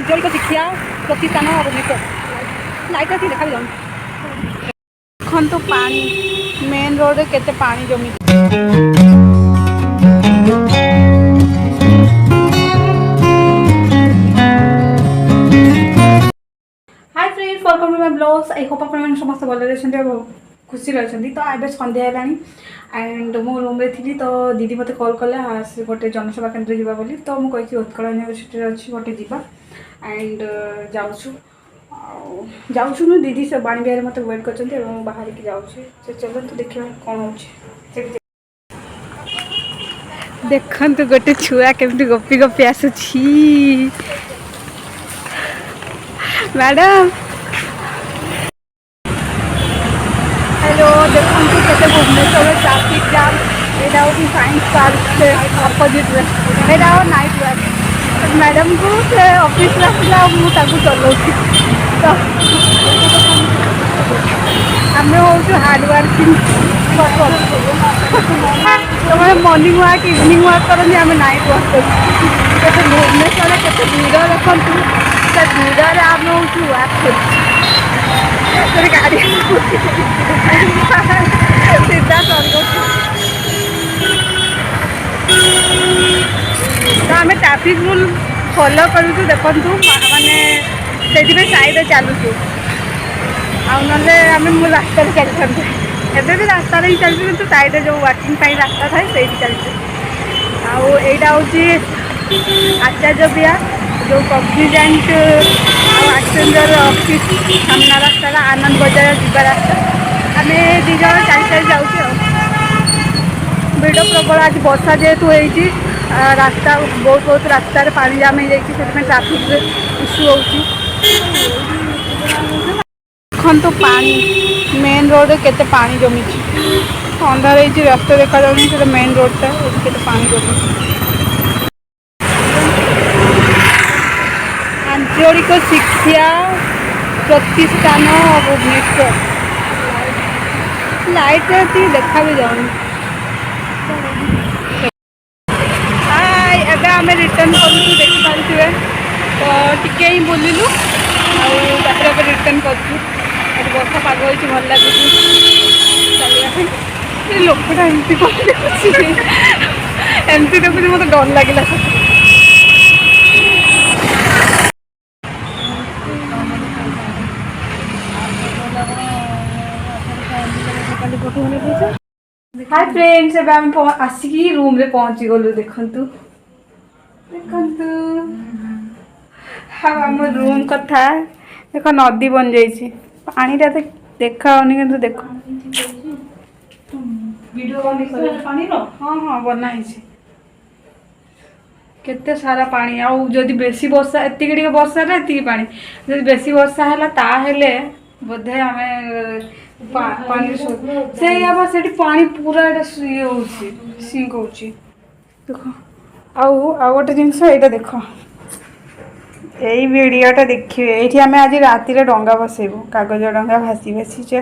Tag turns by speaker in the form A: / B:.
A: आंचलिक शिक्षा प्रतिष्ठान भुवनेश्वर लाइट अच्छी देखा जाऊँ देखो पानी मेन रोड रे केते पानी जमी hi friends welcome to my blogs I hope आप समस्त भले खुशी रही तो एवं सन्ध्या है एंड मो रूम रे थी तो दीदी मत कॉल कले गोटे जनसेवा केन्द्र जावा बोली तो मुझे उत्कल यूनिवर्सिटी अच्छी गोटे जावा एंड जाऊँ नु दीदी से बाणी बिहार मत वेट कर बाहर की जाऊँगी चलो तो देखिए कौन हो देखु गोटे छुआ केमती गपी गपी आसुची मैडम हेलो देखो के भुवनेश्वर ट्राफिक जाम यहाँ हूँ साइंस पार्क अपोजिट यहाँ नाइट वाक मैडम को से ऑफिस आसला मुझे चलाऊँ तो आम हूँ हार्ड वर्किंग तो मैं मॉर्निंग वाक इवनिंग वाक करनी आम नाइट वाक कर भुवनेश्वर के भीड़ देखु से भीड़ आम हूँ वाक कर गाड़ी सीधा स्वर्ग तो आम ट्राफिक रूल फॉलो करूँ देखु माने से साइड चलुचु आम रास्ता चलते एबे भी रास्ता ही चलती कि साइड जो वाकिंग रास्ता थाए से चलती आईटा हूँ आचार्य बिहार जो कग्निजेंट आक्सेंजर ऑफिस सामना रास्ता आनंद बजार जीवा रास्ता आम दी जन चल चल जाऊँ भिड़ प्रबल आज वर्षा जेहेतु होती रास्ता बहुत रास्तार पानी जाम हो जाए ट्राफिक इश्यू हो देखो पानी मेन रोड रे केते पानी जमी अंधार हो रास्ता देखा जाऊँ मेन रोडटा के पानी जमी आंचलिक शिक्षा प्रतिष्ठान भुवनेश्वर लाइट देखा भी जाऊँ हाय एबे आम रिटर्न करूँ देखिपे तो टिके ही बुलिलु आगे रिटर्न करूँ बर्षा पाग हो भल लगे चलिए लोकटा एमती एमती देखुची मत डर लगे हाय फ्रेंड्स एबे हम आसिकी रूम रे पहुंची गलु देखंतु देखंतु हाँ आम रूम कथा देख नदी बन जाइए पानी टा देखा कि देख हाँ हाँ बना केते सारा पानी आउ जदि बेसी वर्षा एति वर्षा एति पानी जदि बेसी वर्षा है ताहेले बोधे आम पानी से पानी पूरा सिंक हो देख आउ गोटे जिनस यहाँ देख यही वीडियोटा देखिए ये आम आज राति डंगा बसैबू कागज डंगा भासी भासीचे